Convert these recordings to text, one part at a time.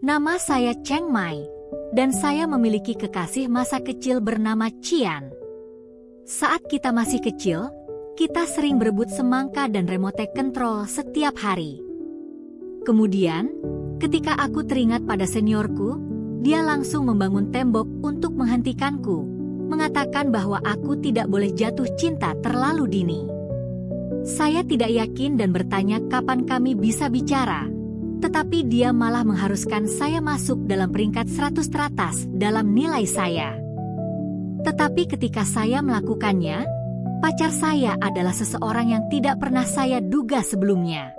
Nama saya Cheng Mai, dan saya memiliki kekasih masa kecil bernama Qian. Saat kita masih kecil, kita sering berebut semangka dan remote control setiap hari. Kemudian, ketika aku teringat pada seniorku, dia langsung membangun tembok untuk menghentikanku, mengatakan bahwa aku tidak boleh jatuh cinta terlalu dini. Saya tidak yakin dan bertanya kapan kami bisa bicara, tetapi dia malah mengharuskan saya masuk dalam peringkat 100 teratas dalam nilai saya. Tetapi ketika saya melakukannya, pacar saya adalah seseorang yang tidak pernah saya duga sebelumnya.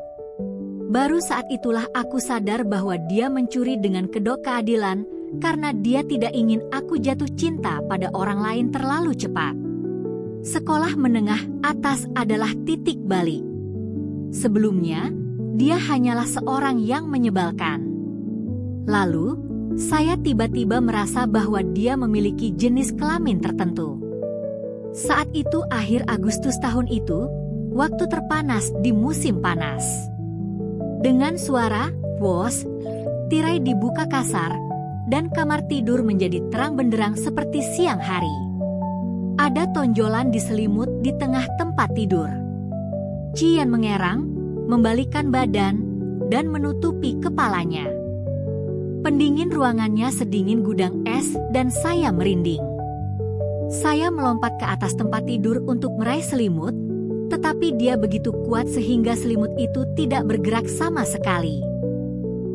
Baru saat itulah aku sadar bahwa dia mencuri dengan kedok keadilan karena dia tidak ingin aku jatuh cinta pada orang lain terlalu cepat. Sekolah menengah atas adalah titik balik. Sebelumnya, dia hanyalah seorang yang menyebalkan. Lalu, saya tiba-tiba merasa bahwa dia memiliki jenis kelamin tertentu. Saat itu akhir Agustus tahun itu, waktu terpanas di musim panas. Dengan suara, wos, tirai dibuka kasar, dan kamar tidur menjadi terang benderang seperti siang hari. Ada tonjolan di selimut di tengah tempat tidur. Qian mengerang, membalikkan badan, dan menutupi kepalanya. Pendingin ruangannya sedingin gudang es dan saya merinding. Saya melompat ke atas tempat tidur untuk meraih selimut, tetapi dia begitu kuat sehingga selimut itu tidak bergerak sama sekali.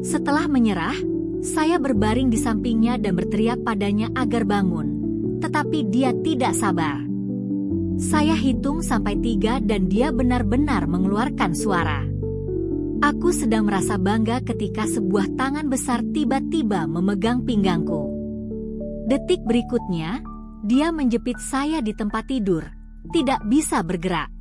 Setelah menyerah, saya berbaring di sampingnya dan berteriak padanya agar bangun, tetapi dia tidak sabar. Saya hitung sampai 3 dan dia benar-benar mengeluarkan suara. Aku sedang merasa bangga ketika sebuah tangan besar tiba-tiba memegang pinggangku. Detik berikutnya, dia menjepit saya di tempat tidur, tidak bisa bergerak.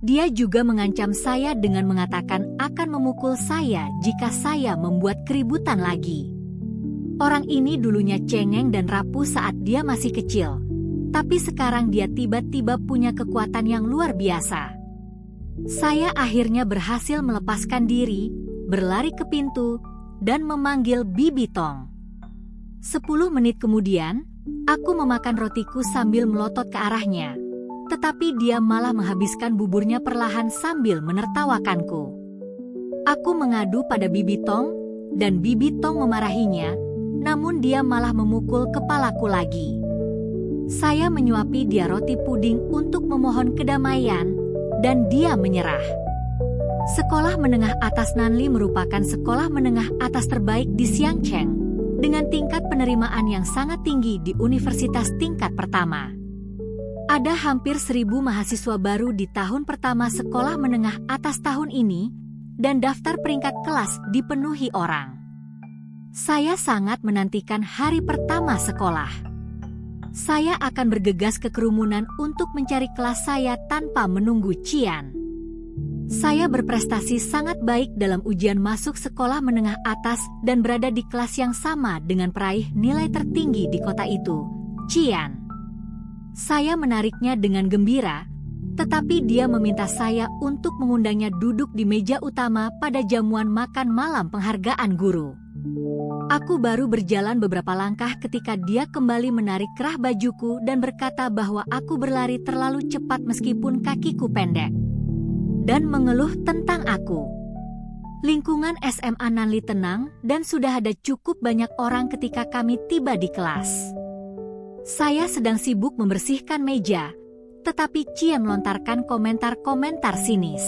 Dia juga mengancam saya dengan mengatakan akan memukul saya jika saya membuat keributan lagi. Orang ini dulunya cengeng dan rapuh saat dia masih kecil, tapi sekarang dia tiba-tiba punya kekuatan yang luar biasa. Saya akhirnya berhasil melepaskan diri, berlari ke pintu, dan memanggil Bibi Tong. 10 menit kemudian, aku memakan rotiku sambil melotot ke arahnya. Tetapi dia malah menghabiskan buburnya perlahan sambil menertawakanku. Aku mengadu pada Bibi Tong, dan Bibi Tong memarahinya, namun dia malah memukul kepalaku lagi. Saya menyuapi dia roti puding untuk memohon kedamaian, dan dia menyerah. Sekolah menengah atas Nanli merupakan sekolah menengah atas terbaik di Xiangcheng, dengan tingkat penerimaan yang sangat tinggi di universitas tingkat pertama. Ada hampir 1.000 mahasiswa baru di tahun pertama sekolah menengah atas tahun ini, dan daftar peringkat kelas dipenuhi orang. Saya sangat menantikan hari pertama sekolah. Saya akan bergegas ke kerumunan untuk mencari kelas saya tanpa menunggu Qian. Saya berprestasi sangat baik dalam ujian masuk sekolah menengah atas dan berada di kelas yang sama dengan peraih nilai tertinggi di kota itu, Qian. Saya menariknya dengan gembira, tetapi dia meminta saya untuk mengundangnya duduk di meja utama pada jamuan makan malam penghargaan guru. Aku baru berjalan beberapa langkah ketika dia kembali menarik kerah bajuku dan berkata bahwa aku berlari terlalu cepat meskipun kakiku pendek, dan mengeluh tentang aku. Lingkungan SMA Nanli tenang dan sudah ada cukup banyak orang ketika kami tiba di kelas. Saya sedang sibuk membersihkan meja, tetapi Qian melontarkan komentar-komentar sinis.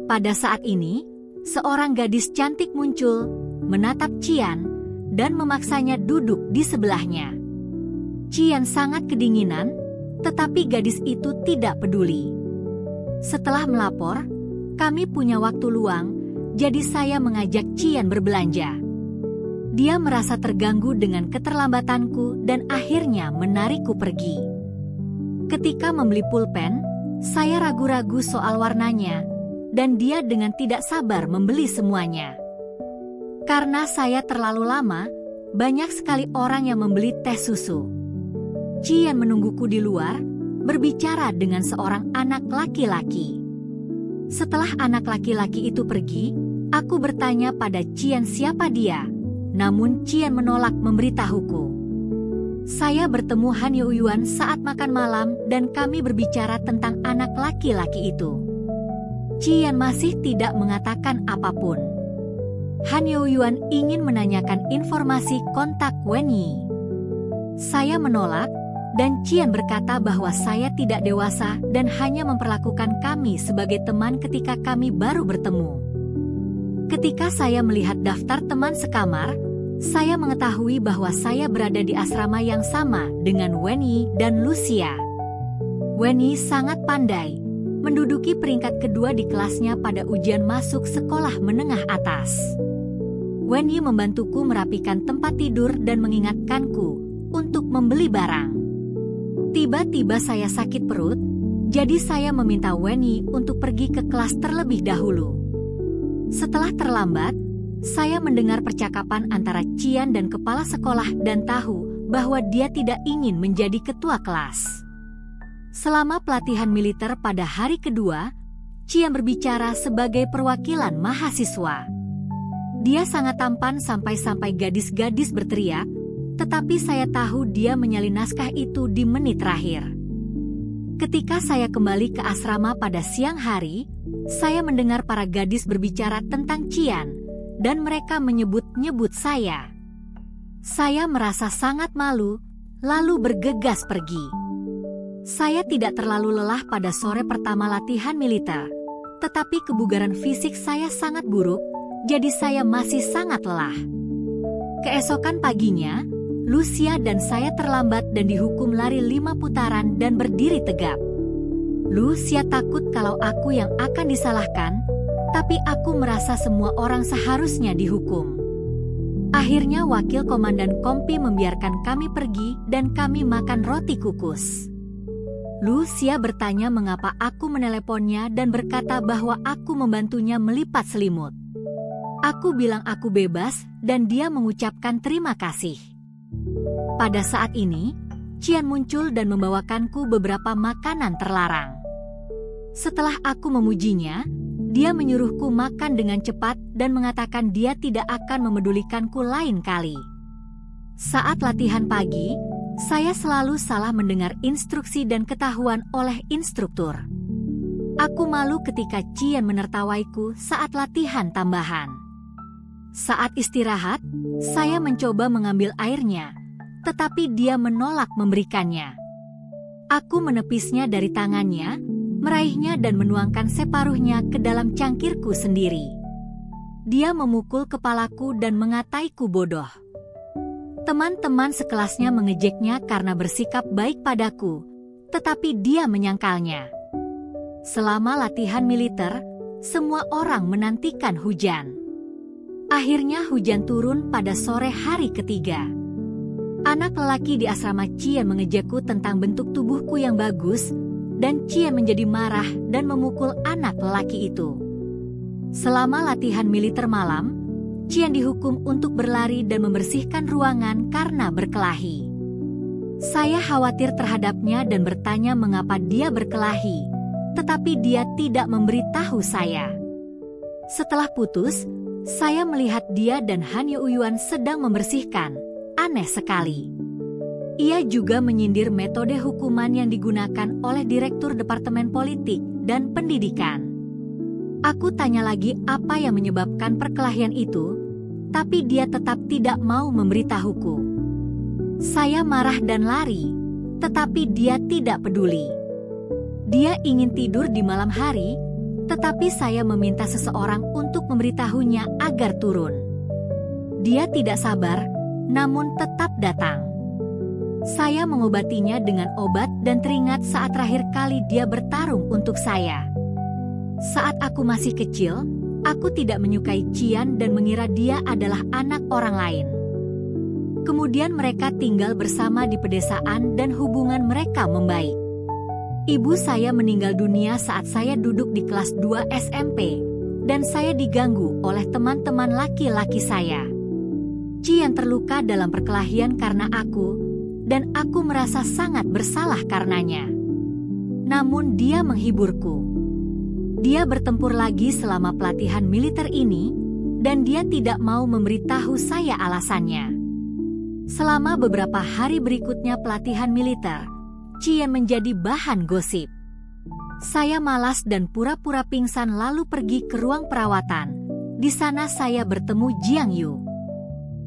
Pada saat ini, seorang gadis cantik muncul, menatap Qian, dan memaksanya duduk di sebelahnya. Qian sangat kedinginan, tetapi gadis itu tidak peduli. Setelah melapor, kami punya waktu luang, jadi saya mengajak Qian berbelanja. Dia merasa terganggu dengan keterlambatanku dan akhirnya menarikku pergi. Ketika membeli pulpen, saya ragu-ragu soal warnanya, dan dia dengan tidak sabar membeli semuanya. Karena saya terlalu lama, banyak sekali orang yang membeli teh susu. Qian menungguku di luar, berbicara dengan seorang anak laki-laki. Setelah anak laki-laki itu pergi, aku bertanya pada Qian siapa dia, namun Qian menolak memberitahuku. Saya bertemu Han Youyuan saat makan malam dan kami berbicara tentang anak laki-laki itu. Qian masih tidak mengatakan apapun. Han Youyuan ingin menanyakan informasi kontak Wen Yi. Saya menolak, dan Qian berkata bahwa saya tidak dewasa dan hanya memperlakukan kami sebagai teman ketika kami baru bertemu. Ketika saya melihat daftar teman sekamar, saya mengetahui bahwa saya berada di asrama yang sama dengan Wen Yi dan Lucia. Wen Yi sangat pandai, menduduki peringkat kedua di kelasnya pada ujian masuk sekolah menengah atas. Wen Yi membantuku merapikan tempat tidur dan mengingatkanku untuk membeli barang. Tiba-tiba saya sakit perut, jadi saya meminta Wen Yi untuk pergi ke kelas terlebih dahulu. Setelah terlambat, saya mendengar percakapan antara Qian dan kepala sekolah dan tahu bahwa dia tidak ingin menjadi ketua kelas. Selama pelatihan militer pada hari kedua, Qian berbicara sebagai perwakilan mahasiswa. Dia sangat tampan sampai gadis-gadis berteriak, tetapi saya tahu dia menyalin naskah itu di menit terakhir. Ketika saya kembali ke asrama pada siang hari, saya mendengar para gadis berbicara tentang Qian, dan mereka menyebut-nyebut saya. Saya merasa sangat malu, lalu bergegas pergi. Saya tidak terlalu lelah pada sore pertama latihan militer, tetapi kebugaran fisik saya sangat buruk, jadi saya masih sangat lelah. Keesokan paginya, Lucia dan saya terlambat dan dihukum lari 5 putaran dan berdiri tegap. Lucia takut kalau aku yang akan disalahkan, tapi aku merasa semua orang seharusnya dihukum. Akhirnya wakil komandan Kompi membiarkan kami pergi dan kami makan roti kukus. Lucia bertanya mengapa aku meneleponnya dan berkata bahwa aku membantunya melipat selimut. Aku bilang aku bebas dan dia mengucapkan terima kasih. Pada saat ini, Qian muncul dan membawakanku beberapa makanan terlarang. Setelah aku memujinya, dia menyuruhku makan dengan cepat dan mengatakan dia tidak akan memedulikanku lain kali. Saat latihan pagi, saya selalu salah mendengar instruksi dan ketahuan oleh instruktur. Aku malu ketika Qian menertawaiku saat latihan tambahan. Saat istirahat, saya mencoba mengambil airnya, tetapi dia menolak memberikannya. Aku menepisnya dari tangannya, meraihnya dan menuangkan separuhnya ke dalam cangkirku sendiri. Dia memukul kepalaku dan ngataiku bodoh. Teman-teman sekelasnya mengejeknya karena bersikap baik padaku, tetapi dia menyangkalnya. Selama latihan militer, semua orang menantikan hujan. Akhirnya hujan turun pada sore hari ketiga. Anak lelaki di asrama Qian mengejekku tentang bentuk tubuhku yang bagus, dan Qian menjadi marah dan memukul anak lelaki itu. Selama latihan militer malam, Qian dihukum untuk berlari dan membersihkan ruangan karena berkelahi. Saya khawatir terhadapnya dan bertanya mengapa dia berkelahi, tetapi dia tidak memberitahu saya. Setelah putus, saya melihat dia dan Han Youyuan sedang membersihkan. Aneh sekali. Ia juga menyindir metode hukuman yang digunakan oleh Direktur Departemen Politik dan Pendidikan. Aku tanya lagi apa yang menyebabkan perkelahian itu, tapi dia tetap tidak mau memberitahuku. Saya marah dan lari, tetapi dia tidak peduli. Dia ingin tidur di malam hari, tetapi saya meminta seseorang untuk memberitahunya agar turun. Dia tidak sabar, namun tetap datang. Saya mengobatinya dengan obat dan teringat saat terakhir kali dia bertarung untuk saya. Saat aku masih kecil, aku tidak menyukai Qian dan mengira dia adalah anak orang lain. Kemudian mereka tinggal bersama di pedesaan dan hubungan mereka membaik. Ibu saya meninggal dunia saat saya duduk di kelas 2 SMP, dan saya diganggu oleh teman-teman laki-laki saya. Qian terluka dalam perkelahian karena aku, dan aku merasa sangat bersalah karenanya. Namun dia menghiburku. Dia bertempur lagi selama pelatihan militer ini, dan dia tidak mau memberitahu saya alasannya. Selama beberapa hari berikutnya pelatihan militer, Qian menjadi bahan gosip. Saya malas dan pura-pura pingsan lalu pergi ke ruang perawatan. Di sana saya bertemu Jiang Yu.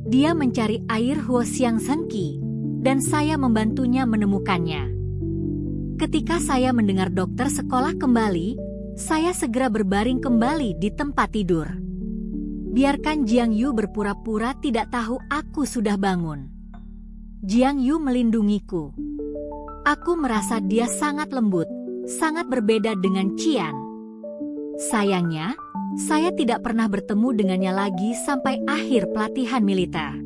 Dia mencari air Huo Xiang Zhengqi, dan saya membantunya menemukannya. Ketika saya mendengar dokter sekolah kembali, saya segera berbaring kembali di tempat tidur. Biarkan Jiang Yu berpura-pura tidak tahu aku sudah bangun. Jiang Yu melindungiku. Aku merasa dia sangat lembut, sangat berbeda dengan Qian. Sayangnya, saya tidak pernah bertemu dengannya lagi sampai akhir pelatihan militer.